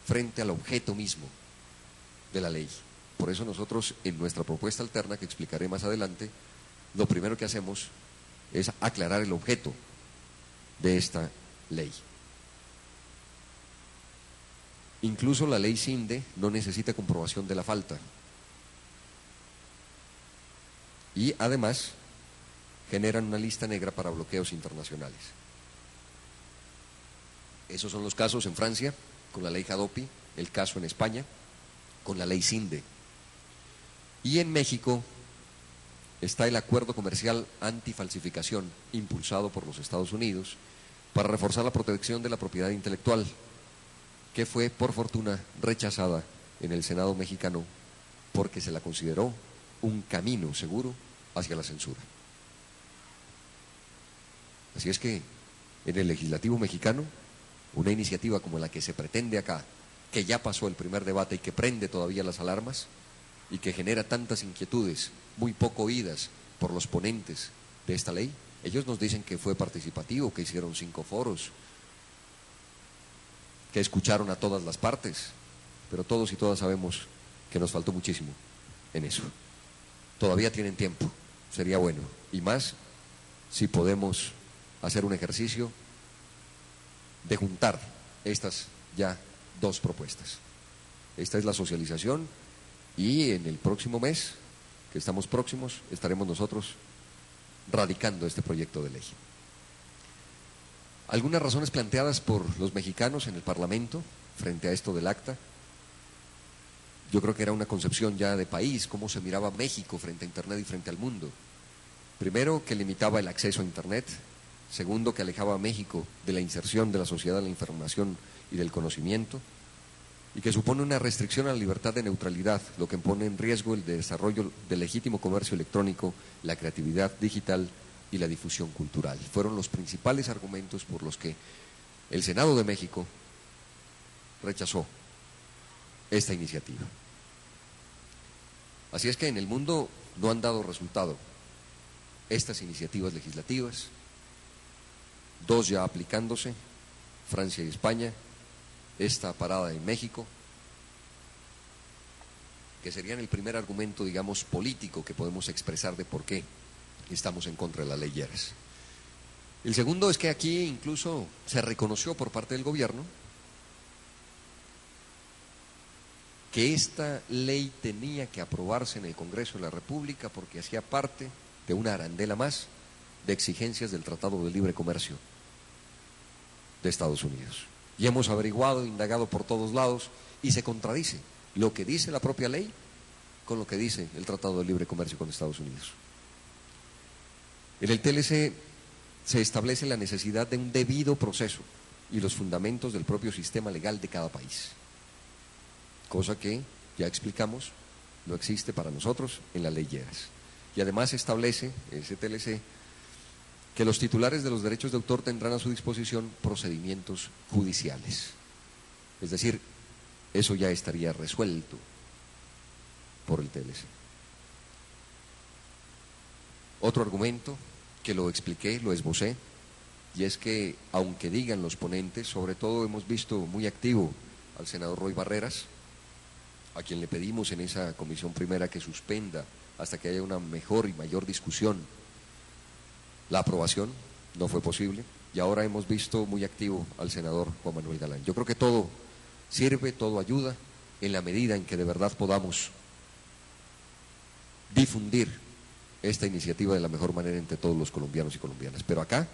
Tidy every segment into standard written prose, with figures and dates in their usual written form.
frente al objeto mismo de la ley. Por eso nosotros, en nuestra propuesta alterna, que explicaré más adelante, lo primero que hacemos es aclarar el objeto de esta ley. Incluso la ley CINDE no necesita comprobación de la falta. Y además generan una lista negra para bloqueos internacionales. Esos son los casos en Francia, con la ley Hadopi, el caso en España, con la ley CINDE. Y en México está el acuerdo comercial antifalsificación, impulsado por los Estados Unidos, para reforzar la protección de la propiedad intelectual, que fue, por fortuna, rechazada en el Senado mexicano porque se la consideró un camino seguro hacia la censura. Así es que en el legislativo mexicano, una iniciativa como la que se pretende acá, que ya pasó el primer debate y que prende todavía las alarmas y que genera tantas inquietudes muy poco oídas por los ponentes de esta ley, ellos nos dicen que fue participativo, que hicieron 5 foros, que escucharon a todas las partes, pero todos y todas sabemos que nos faltó muchísimo en eso. Todavía tienen tiempo, sería bueno, y más si podemos hacer un ejercicio de juntar estas ya 2 propuestas. Esta es la socialización y en el próximo mes, que estamos próximos, estaremos nosotros radicando este proyecto de ley. Algunas razones planteadas por los mexicanos en el Parlamento frente a esto del acta. Yo creo que era una concepción ya de país, cómo se miraba México frente a Internet y frente al mundo. Primero, que limitaba el acceso a Internet. Segundo, que alejaba a México de la inserción de la sociedad en la información y del conocimiento. Y que supone una restricción a la libertad de neutralidad, lo que pone en riesgo el desarrollo del legítimo comercio electrónico, la creatividad digital y la difusión cultural. Fueron los principales argumentos por los que el Senado de México rechazó esta iniciativa. Así es que en el mundo no han dado resultado estas iniciativas legislativas, 2 ya aplicándose, Francia y España, esta parada en México, que serían el primer argumento, digamos, político que podemos expresar de por qué estamos en contra de la ley Lleras. El segundo es que aquí incluso se reconoció por parte del gobierno que esta ley tenía que aprobarse en el Congreso de la República porque hacía parte de una arandela más de exigencias del Tratado de Libre Comercio de Estados Unidos. Y hemos averiguado, indagado por todos lados y se contradice lo que dice la propia ley con lo que dice el Tratado de Libre Comercio con Estados Unidos. En el TLC se establece la necesidad de un debido proceso y los fundamentos del propio sistema legal de cada país, cosa que, ya explicamos, no existe para nosotros en la ley Lleras. Y además establece ese TLC que los titulares de los derechos de autor tendrán a su disposición procedimientos judiciales. Es decir, eso ya estaría resuelto por el TLC. Otro argumento que lo expliqué, lo esbocé, y es que, aunque digan los ponentes, sobre todo hemos visto muy activo al senador Roy Barreras, a quien le pedimos en esa comisión primera que suspenda hasta que haya una mejor y mayor discusión la aprobación, no fue posible, y ahora hemos visto muy activo al senador Juan Manuel Galán. Yo creo que todo sirve, todo ayuda, en la medida en que de verdad podamos difundir esta iniciativa de la mejor manera entre todos los colombianos y colombianas. Pero acá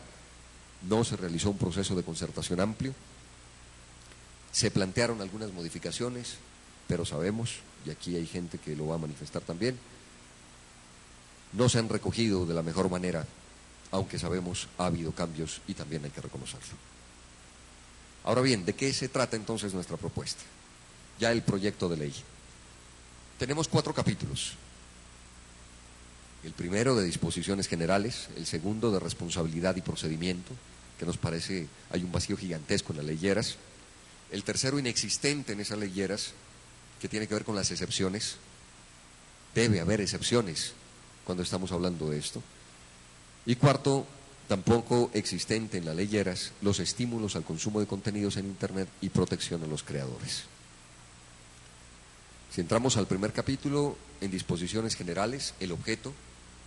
no se realizó un proceso de concertación amplio, se plantearon algunas modificaciones, pero sabemos, y aquí hay gente que lo va a manifestar también, no se han recogido de la mejor manera, aunque sabemos ha habido cambios y también hay que reconocerlo. Ahora bien, ¿de qué se trata entonces nuestra propuesta? Ya el proyecto de ley. Tenemos 4 capítulos. El primero de disposiciones generales, el segundo de responsabilidad y procedimiento, que nos parece hay un vacío gigantesco en la ley Lleras. El tercero inexistente en esa ley Lleras, que tiene que ver con las excepciones. Debe haber excepciones cuando estamos hablando de esto. Y cuarto, tampoco existente en la ley Lleras, los estímulos al consumo de contenidos en Internet y protección a los creadores. Si entramos al primer capítulo, en disposiciones generales, el objeto,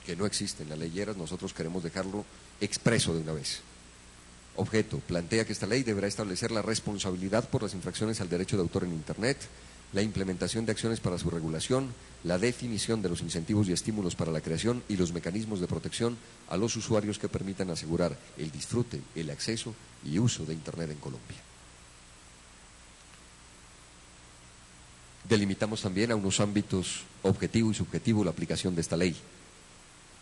que no existe en la ley Lleras, nosotros queremos dejarlo expreso de una vez. Objeto, plantea que esta ley deberá establecer la responsabilidad por las infracciones al derecho de autor en Internet, la implementación de acciones para su regulación, la definición de los incentivos y estímulos para la creación y los mecanismos de protección a los usuarios que permitan asegurar el disfrute, el acceso y uso de Internet en Colombia. Delimitamos también a unos ámbitos objetivo y subjetivo la aplicación de esta ley,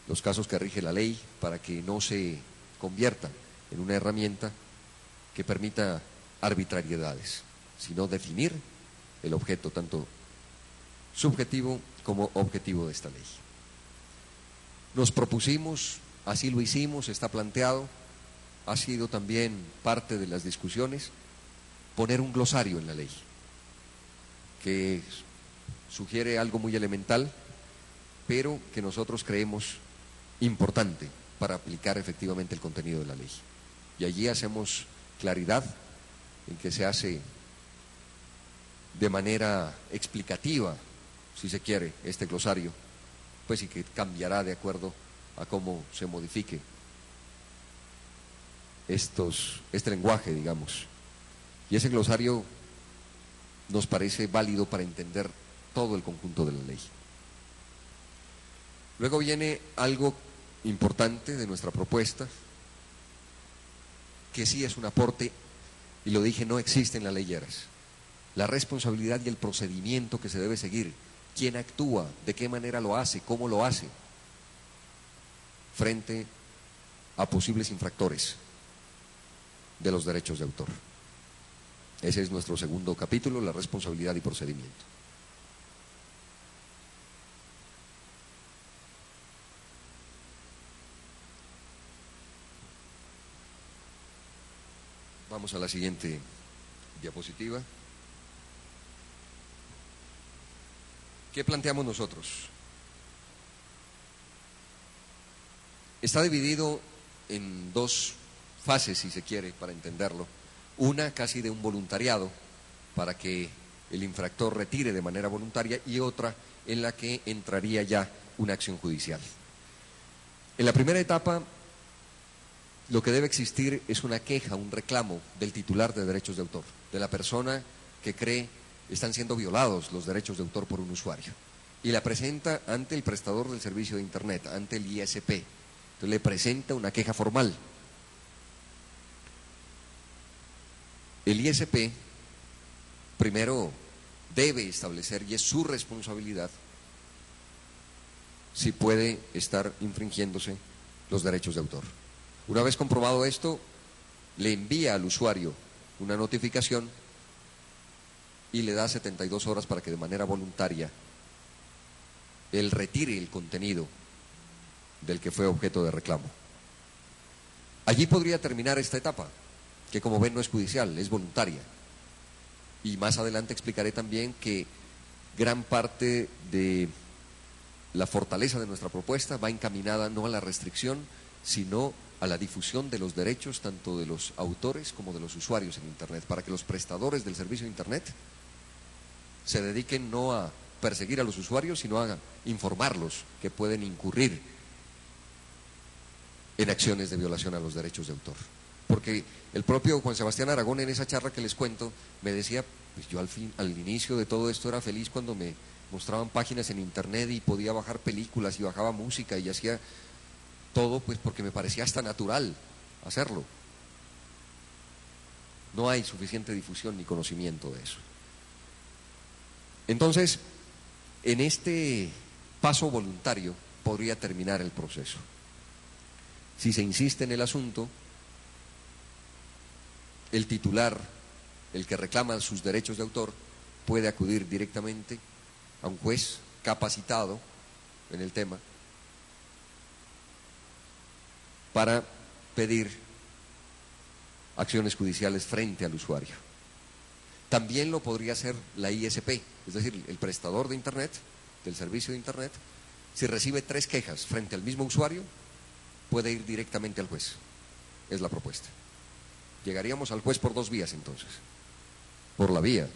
los casos que rige la ley para que no se convierta en una herramienta que permita arbitrariedades, sino definir el objeto tanto subjetivo como objetivo de esta ley. Nos propusimos, así lo hicimos, está planteado, ha sido también parte de las discusiones, poner un glosario en la ley, que sugiere algo muy elemental, pero que nosotros creemos importante para aplicar efectivamente el contenido de la ley. Y allí hacemos claridad en que se hace de manera explicativa, si se quiere, este glosario, pues y que cambiará de acuerdo a cómo se modifique este lenguaje, digamos. Y ese glosario nos parece válido para entender todo el conjunto de la ley. Luego viene algo importante de nuestra propuesta, que sí es un aporte, y lo dije, no existe en la ley Lleras. La responsabilidad y el procedimiento que se debe seguir, quién actúa, de qué manera lo hace, cómo lo hace, frente a posibles infractores de los derechos de autor. Ese es nuestro segundo capítulo, la responsabilidad y procedimiento. Vamos a la siguiente diapositiva. ¿Qué planteamos nosotros? Está dividido en dos fases, si se quiere, para entenderlo. Una casi de un voluntariado, para que el infractor retire de manera voluntaria, y otra en la que entraría ya una acción judicial. En la primera etapa, lo que debe existir es una queja, un reclamo del titular de derechos de autor, de la persona que cree están siendo violados los derechos de autor por un usuario, y la presenta ante el prestador del servicio de Internet, ante el ISP. Entonces le presenta una queja formal. El ISP primero debe establecer, y es su responsabilidad, si puede estar infringiéndose los derechos de autor. Una vez comprobado esto, le envía al usuario una notificación y le da 72 horas para que de manera voluntaria él retire el contenido del que fue objeto de reclamo. Allí podría terminar esta etapa, que como ven no es judicial, es voluntaria. Y más adelante explicaré también que gran parte de la fortaleza de nuestra propuesta va encaminada no a la restricción, sino a la difusión de los derechos tanto de los autores como de los usuarios en Internet, para que los prestadores del servicio de Internet se dediquen no a perseguir a los usuarios, sino a informarlos que pueden incurrir en acciones de violación a los derechos de autor. Porque el propio Juan Sebastián Aragón, en esa charla que les cuento, me decía, pues yo al inicio de todo esto era feliz cuando me mostraban páginas en Internet y podía bajar películas y bajaba música y hacía todo, pues porque me parecía hasta natural hacerlo. No hay suficiente difusión ni conocimiento de eso. Entonces, en este paso voluntario podría terminar el proceso. Si se insiste en el asunto, el titular, el que reclama sus derechos de autor, puede acudir directamente a un juez capacitado en el tema para pedir acciones judiciales frente al usuario. También lo podría hacer la ISP, es decir, el prestador de Internet, del servicio de Internet, si recibe 3 quejas frente al mismo usuario, puede ir directamente al juez. Es la propuesta. Llegaríamos al juez por 2 vías entonces. Por la vía